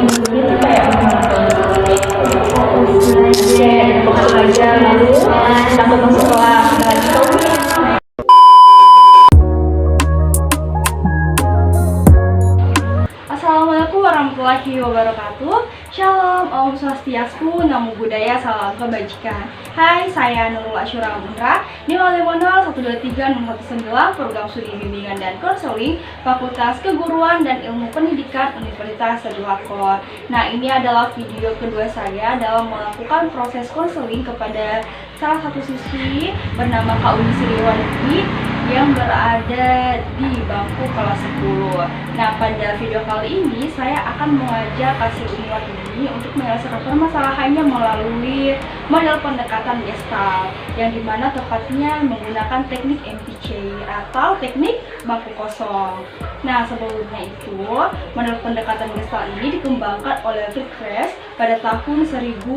itu kayak fokus aja lalu takut masuk kelas dan gitu. Assalamualaikum warahmatullahi wabarakatuh. Shalom, Om Swastiastu, Namo Buddhaya, Salam Kebajikan. Hai, saya Nurul Asyura Bundra, Nilai Manual 123-019, Program Studi Bimbingan dan Konseling, Fakultas Keguruan dan Ilmu Pendidikan Universitas Seduh Akor. Nah, ini adalah video kedua saya dalam melakukan proses konseling kepada salah satu siswi bernama Kak Uni Sriwandi yang berada di bangku kelas 10. Nah, pada video kali ini saya akan mengajak Kak Sriwandi ini untuk menyelesaikan permasalahannya melalui model pendekatan Gestalt yang dimana tepatnya menggunakan teknik MTC atau teknik bangku kosong. Nah, sebelumnya itu model pendekatan Gestalt ini dikembangkan oleh Friedrich pada tahun 1893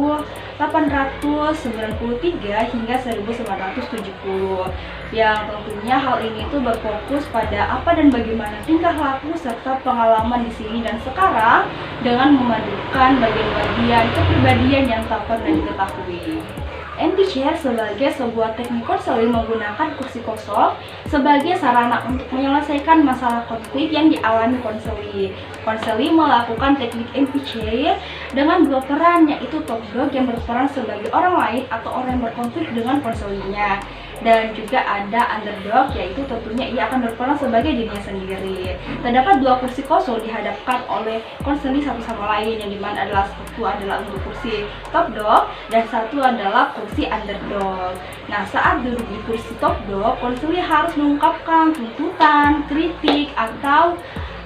hingga 1970 yang tentunya hal ini itu berfokus pada apa dan bagaimana tingkah laku serta pengalaman di sini dan sekarang dengan memadukan bagian-bagian kepribadian yang tak pernah diketahui. MTC sebagai sebuah teknik konseling menggunakan kursi kosong sebagai sarana untuk menyelesaikan masalah konflik yang dialami konseli. Konseli melakukan teknik MTC dengan dua peran, yaitu top dog yang berperan sebagai orang lain atau orang yang berkonflik dengan konselinya, dan juga ada underdog, yaitu tentunya ia akan berperan sebagai dirinya sendiri. Terdapat dua kursi kosong dihadapkan oleh konseli satu sama lain, yang dimana adalah satu adalah untuk kursi top dog dan satu adalah kursi underdog. Nah, saat duduk di kursi top dog, konseli harus mengungkapkan tuntutan, kritik, atau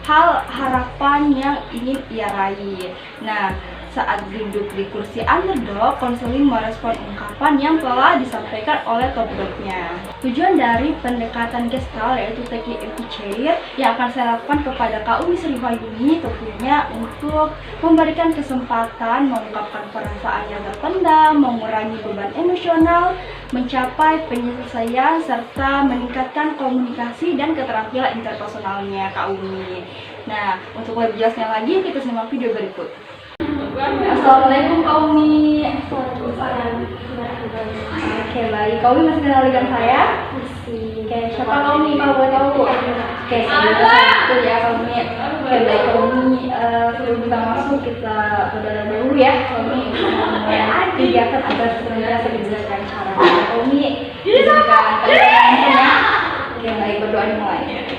hal harapan yang ingin ia raih. Nah, saat duduk di kursi underdog, konseling merespon ungkapan yang telah disampaikan oleh top dognya. Tujuan dari pendekatan Gestalt yaitu teknik MTC yang akan saya lakukan kepada Kak Uni Sriwandi ini tentunya untuk memberikan kesempatan mengungkapkan perasaan yang terpendam, mengurangi beban emosional, mencapai penyelesaian, serta meningkatkan komunikasi dan keterampilan interpersonalnya Kak Uni. Nah, untuk lebih jelasnya lagi, kita simak video berikut. Assalamualaikum Kak Umi. Oke, baik. Kak Umi masih kenal dengan saya? Masih. Oke, siapa Kak Umi? Kalau boleh tahu? Oke, itu ya Kak Umi. Oke, baik Kak Umi. Sebelum kita masuk, kita berdoa dulu ya Kak Umi. Kegiatan agar senantiasa dijelaskan cara Kak Umi. Izinkan kalian ya. Oke, baik, berdoa dimulai.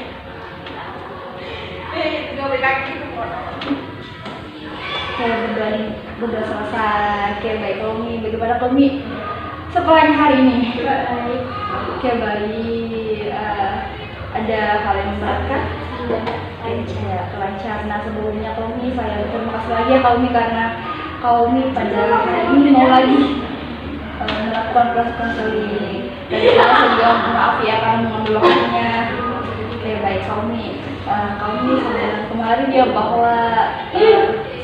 Oke, berdoa selesai. Oke, baik Kak-Umi. Bagaimana Kak-Umi sekolahnya hari ini? Baik. Oke, baik. Ada hal yang memberatkan? Lancar. Nah, sebelumnya Kak-Umi saya berterima kasih lagi ya Kak-Umi karena Kak-Umi pada hari ini mau lagi melakukan proses konseling. Dan saya juga maaf ya karena mengambil waktunya. Oke, baik Kak-Umi. Kak-Umi kemarin ya bahwa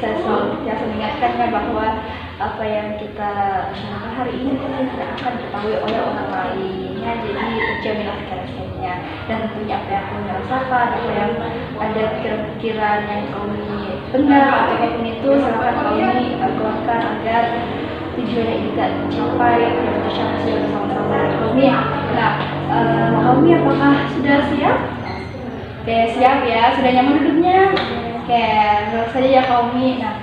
saya selalu mengingatkannya bahwa apa yang kita bicarakan hari ini tidak akan diketahui oleh orang lainnya, jadi terjaminlah kerasanya. Dan tentunya apa yang kami rasakan, apa yang ada pikiran-pikiran yang kami benar atau apapun itu, silakan kami keluarkan agar tujuannya kita capai dan tercapai bersama-sama kami. Nah, kami apakah sudah siap? Oke, siap ya, sudah nyaman duduknya? Oke, langsung saja ya Kak-Umi. Nah,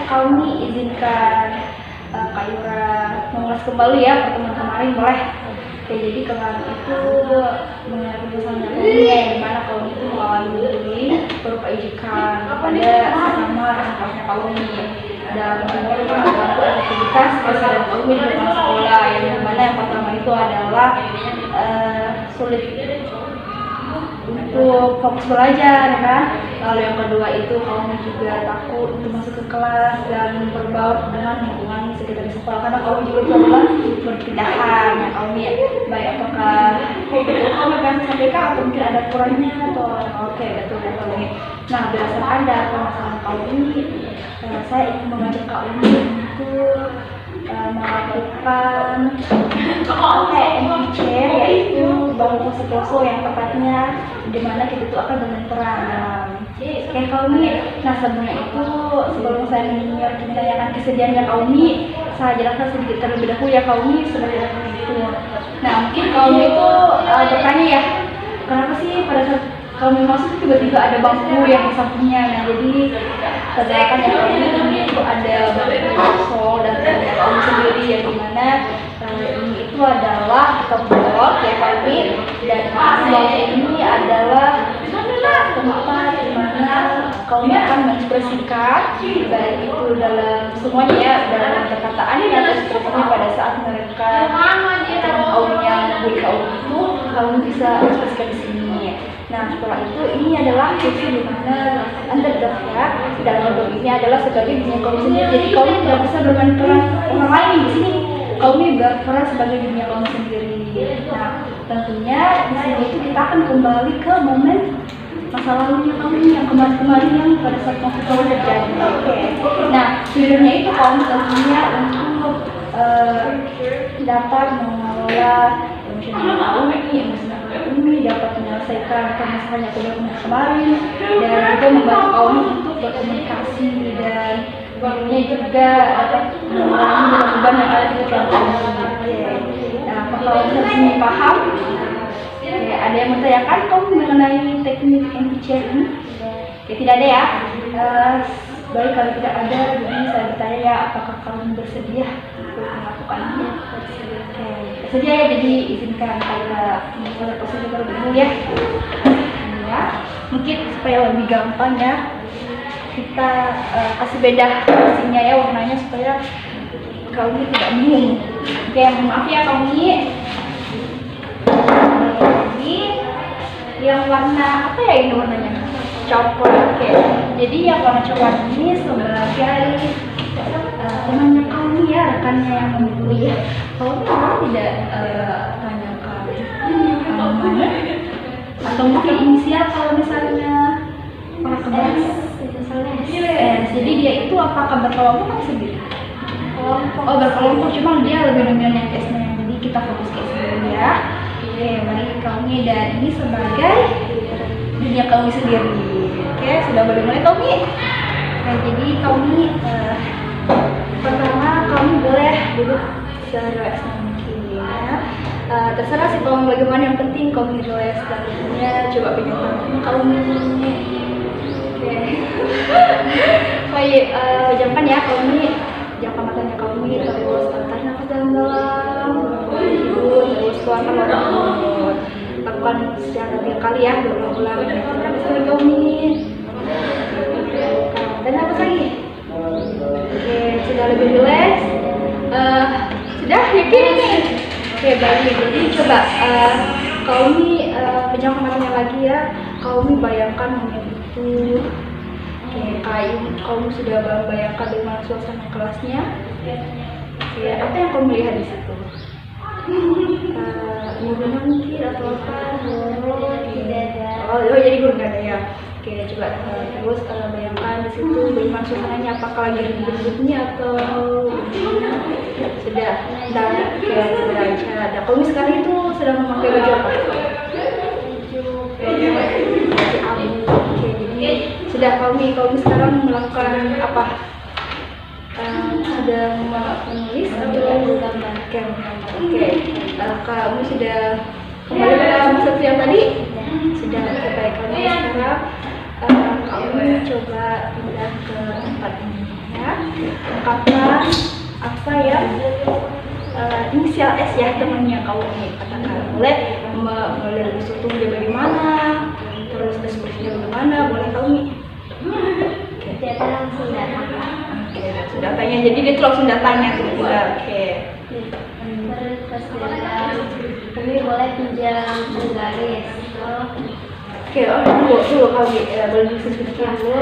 Kak-Umi izinkan Kak Yura mengulas kembali ya pertemuan kemarin, boleh? Oke, jadi kemarin itu mengenai penjelasan Kak-Umi yang dimana Kak-Umi itu mengalami bullying berupa ejekan kepada sesama rekan-rekannya Kak-Umi. Dan kemudian ada aktivitas kesadaran Kak-Umi di depan sekolah yang dimana yang pertama itu adalah sulit untuk fokus belajar kan. Lalu yang kedua itu Kak-Umi juga takut untuk masuk ke kelas dan berbaur dengan lingkungan sekitar di sekolah karena Kak-Umi juga adalah berpindahan ya Kak-Umi. Baik, apakah betul Kak-Umi akan sampaikan atau mungkin ada kurangnya atau oke betul ya Kak-Umi. Nah, berdasarkan dari permasalahan Kak-Umi, saya ingin mengajak Kak-Umi untuk melakukan MTC, yaitu bangku kursi yang tepatnya dimana kita itu akan bermain peran dalam Oke, Kaumi. Nah, sebelum saya menanyakan kesediaannya Kaumi, saya jelaskan sedikit terlebih dahulu ya Kaumi sebagai itu. Nah, mungkin Kaumi itu bertanya ya, kenapa sih pada saat Kaumi masuk tiba-tiba ada bangku yang di sampingnya? Nah, jadi pergerakan yang Kaumi ini itu ada bangku kosong dan ada Kaumi sendiri yang dimana ini itu adalah tembok ya Kaumi, dan bangku ini adalah tempat dimana Kaumi akan mengekspresikan baik itu dalam semuanya ya, dalam perkataan dan ekspresinya pada saat mereka Kaum yang bully Kaum itu Kaum bisa ekspresikan di sini. Nah, setelah itu ini adalah fungsi di mana underdog ya, dalam underdog ini adalah sebagai dunia Kaum sendiri. Jadi Kaum tidak bisa bermain peran orang lain di sini. Kaum berperan sebagai dunia Kaum sendiri. Nah, tentunya di sini itu kita akan kembali ke momen masa lalunya Kaum yang kemarin-kemarin yang pada saat konflik Kaum terjadi. Oke. Nah, tujuannya itu Kaum tentunya untuk dapat mengelola emosional Kaum dapat menyelesaikan permasalahan yang sudah kemarin, dan juga membantu Kaum untuk berkomunikasi, dan tentunya juga dapat mengurangi beban yang ada di pikiran Kaum. Nah, kalau di sini paham? Oke, ada yang bertanyakan Kaum mengenai teknik NPC ini? Oke, tidak ada ya. Baik, kalau tidak ada, jadi saya bertanya ya, apakah Kaum bersedia untuk melakukannya? Oke, bersedia ya, jadi izinkan saya memulai proses terlebih dahulu ya. Ya, mungkin supaya lebih gampang ya, kita kasih beda fungsinya ya, warnanya supaya Kaum tidak bingung. Oke, maaf ya Kaum. Yang warna apa ya ini warnanya? Coklat. Oke. Jadi yang warna coklat ini sebagai temannya Kaum ya, rekannya yang membuli ya. Kaum tidak tanyakan mana atau mungkin inisial kalau misalnya orang kelas misalnya jadi dia itu apakah berkelompok atau sendiri? Oh, berkelompok, cuma dia lebih dominan yang S-nya, jadi kita fokus ke S dulu ya. Oke, baik Kaumi, dan ini sebagai dunia Kaumi sendiri. Oke, sudah boleh mulai Kaumi. Nah, jadi Kaumi pertama Kaumi boleh duduk serelax mungkin ya. Terserah sih Kaumi bagaimana, yang penting Kaumi relax, dan coba pegang tangan Kaumi. Oke. Baik, pejamkan ya Kaumi, pejamkan matanya Kaumi, terus tarik nafas dalam-dalam. Terus keluarkan warna mulut. Lakukan secara 3 kali ya, 2 ulang. Nafas lagi Kaumi. Dan nafas lagi. Oke, sudah lebih relax. Sudah yakin ini? Oke, baik. Jadi coba Kaumi pejamkan matanya lagi ya. Kaumi bayangkan momen itu. Oke, Kaumi sudah bayangkan dengan suasana kelasnya. Oke, apa yang Kaumi lihat di situ? Gurunya mungkin atau apa? Tidak ada. Oh, jadi guru nggak ada ya. Oke, coba terus bayangkan di situ bagaimana suasananya, apakah lagi ribut-ributnya atau sudah sudah aja. Ada Kaumi sekarang itu sedang memakai baju apa? Baju abu. Oke, jadi sudah Kaumi sekarang melakukan apa? Sudah menulis atau menggambar? Oke, Kamu sudah kembali ke masa yang tadi? Sudah. Baik, Kamu sekarang Kamu coba pindah ke tempat ini ya. Ungkapkan apa yang inisial S ya temannya Kaumi katakan. Boleh dari suatu dia bagaimana, terus ekspresinya bagaimana, boleh Kaumi. Dia langsung datang. Oke, sudah tanya, jadi dia tuh langsung datangnya tuh. Oke. Kami boleh pinjam penggaris. Oke, dulu Kaumi boleh diskusikan dulu.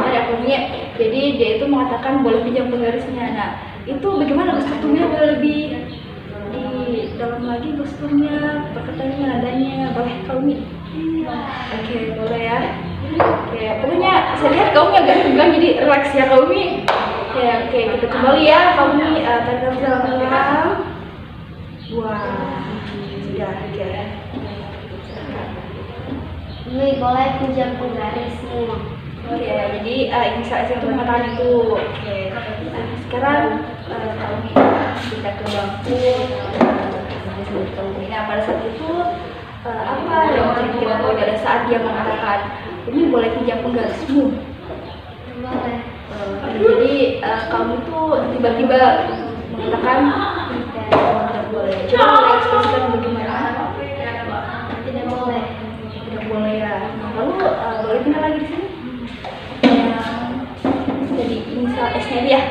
Ada Kaumi. Jadi dia itu mengatakan boleh pinjam penggarisnya. Nah, itu bagaimana kostumnya, boleh lebih di dalam lagi kostumnya, perkataannya, nadanya, boleh Kaumi. Oke, boleh ya. Oke, pokoknya saya lihat Kaumi agak tegang, jadi relax ya Kaumi. Oke, kita kembali ya Kaumi, tarik nafas dalam-dalam. Wah, sudah. Oke. Ini boleh pinjam penggaris nih. jadi inisial S itu mengatakan itu. Oke. Nah, sekarang kami pindah ke bangku. Nah, pada saat itu apa yang terjadi pada saat dia mengatakan ini boleh pinjam penggarismu? Boleh. Jadi kamu tuh tiba-tiba mengatakan tidak boleh. Coba boleh ekspresikan bagaimana? Tidak boleh. Tidak boleh ya. Nah, lalu boleh pindah lagi di sini? Jadi inisial S-nya dia.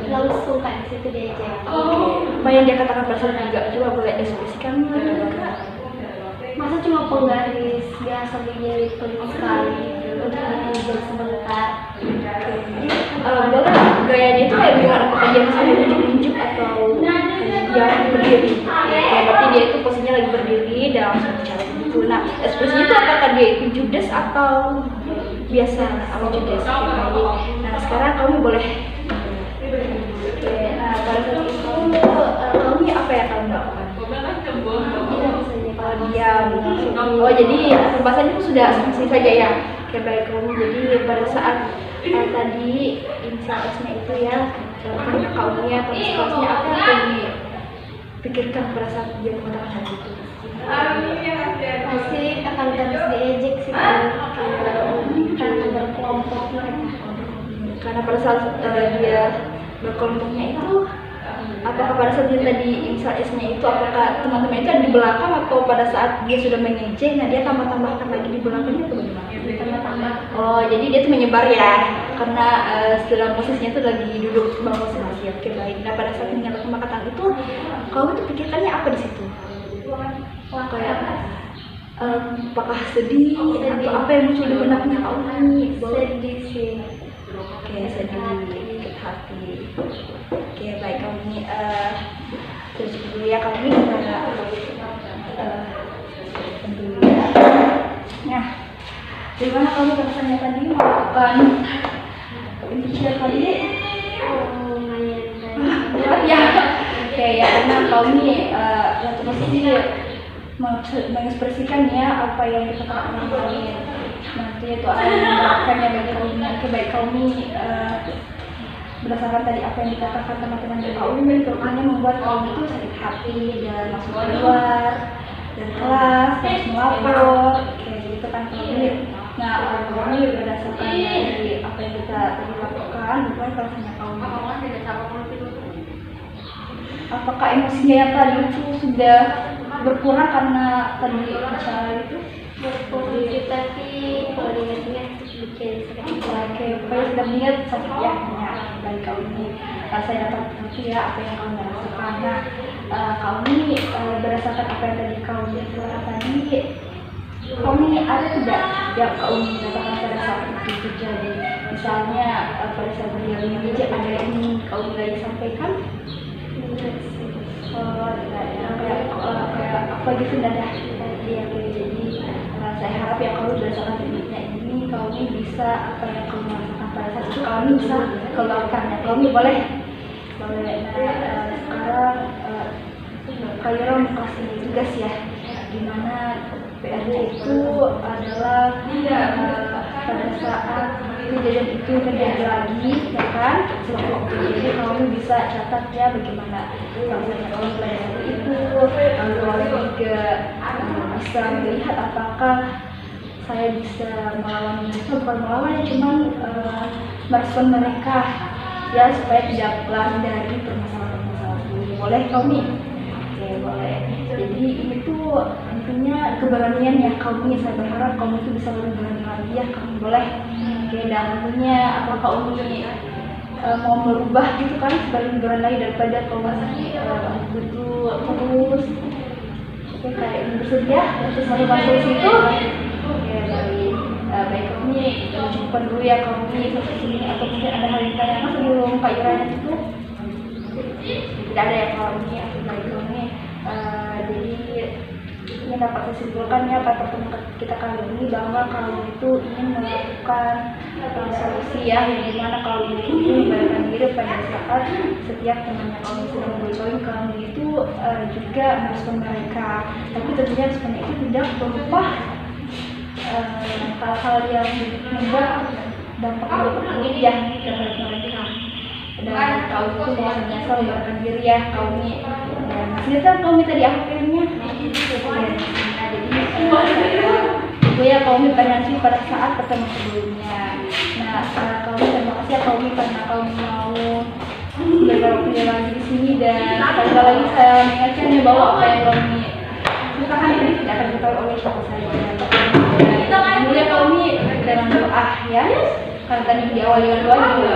Langsung kan di situ diajak. Apa yang dia katakan pada saat juga coba boleh ekspresikan? Masa cuma penggaris biasa begini pelit sekali untuk dipinjam sebentar. Boleh gayanya itu kayak gimana? Apakah dia misalnya nunjuk-nunjuk atau dia berdiri? Ya berarti dia itu posisinya lagi berdiri dan langsung bicara begitu. Nah, ekspresinya itu apakah dia itu judes atau biasa atau judes? Nah, sekarang kamu boleh. Oke, nah pada saat itu kamu apa yang kamu lakukan? Diam. Oh, jadi pembahasan itu sudah selesai saja ya. Oke, baik kamu. Jadi pada saat tadi inisial S-nya itu ya, kamunya atau sekolahnya apa yang dipikirkan pada saat dia mengatakan hal itu? Pasti akan terus diejek sih karena berkelompok mereka. Karena pada saat dia berkelompoknya itu, apakah pada saat dia tadi inisial S-nya itu, apakah teman-teman itu ada di belakang atau pada saat dia sudah mengejek, nah dia tambah-tambahkan lagi di belakangnya atau bagaimana? Tambah-tambah. Oh, jadi dia tuh menyebar ya, karena dalam posisinya tuh lagi duduk bangku masing-masing. Oke, baik. Nah, pada saat menyatakan kata itu, kamu tuh pikirkannya apa di situ? Kayak apakah sedih atau apa yang muncul di benaknya kamu? Sedih sih. Oke, sedih, sakit hati. Oke, baik, kamu ini terus dulu ya, kamu ini gimana? Dulu ya. Nah, dari mana kamu rasanya tadi melakukan inisial kali? Lumayan Ya, oke ya, karena kamu ini satu posisi mengekspresikan ya apa yang dikatakan orang lain. Nanti itu akan menerapkannya bagi kaum ini. Baik kaum ini berdasarkan tadi apa yang dikatakan teman-teman dari kaum ini, hanya membuat kaum itu sakit hati dan masuk keluar dari kelas, terus melapor, kayak gitu kan kaum ini. Nah, kaum ini berdasarkan dari apa yang kita tadi lakukan, bukan kalau hanya kaum ini. Apakah emosinya yang tadi itu sudah berkurang karena tadi bicara itu? berfungsi, tapi kalau diingat-ingat bikin sakit. Oke, pokoknya sudah ingat sakit ya, dari kaum ini. Saya dapat mengerti ya apa yang kamu rasakan. Nah, kaum ini berdasarkan apa yang tadi kaum bicarakan tadi, kaum ini ada tidak yang kaum mengatakan pada saat itu terjadi? Misalnya pada saat dia mengejek, ada yang ingin kaum lagi sampaikan? Kayak apa gitu dadah dia jadi saya harap ya kalau berdasarkan tekniknya ini kamu bisa apa yang kamu lakukan pada saat itu kamu bisa keluarkan ya kamu boleh. Nah sekarang Kayra mau kasih tugas ya, dimana PRD itu adalah pada saat kejadian itu terjadi lagi, ya kan? Jadi kamu bisa catat ya bagaimana rasanya kamu belajar itu, lalu kamu juga bisa melihat apakah saya bisa melawan itu, bukan melawan ya, cuman merespon mereka ya supaya tidak lari dari permasalahan-permasalahan ini. Boleh kamu? Oke, boleh. Jadi ini tuh intinya keberanian ya kamu. Saya berharap kamu itu bisa lebih berani lagi ya kamu. Boleh. Oke, dan tentunya apakah kamu ini mau merubah gitu kan supaya lebih berani lagi daripada kamu itu terus. Oke, kayak ini bersedia untuk melakukan solusi itu. Oke, baik kamu ini cukupkan dulu ya kamu ini sampai sini, atau mungkin ada hal yang ditanyakan sebelum Kak Iranya itu? Tidak ada ya kalau ini aku baik kamu ini. Jadi ini dapat disimpulkan ya pada pertemuan kita kali ini bahwa kalau itu ingin melakukan solusi ya, yang dimana kalau itu membayarkan diri pada saat setiap temannya kamu sedang berjoin kamu itu juga merespon mereka, tapi tentunya responnya itu tidak berupa hal yang membuat dampak buruk ya terhadap mereka. Dan kaum itu mau menyasar membubarkan diri ya kaum ini. Dan masih kan kaum tadi akhirnya. Jadi ya kaum penanti pada saat pertemuan sebelumnya. Nah, kaum terima kasih ya kaum karena kaum mau berpartisipasi lagi di sini dan sekali lagi saya mengingatkan ya bahwa apa yang kami ceritakan tadi tidak akan diketahui oleh siapa saya. Dan mulia kaum dengan doa ya. Karena tadi di awal dengan doa juga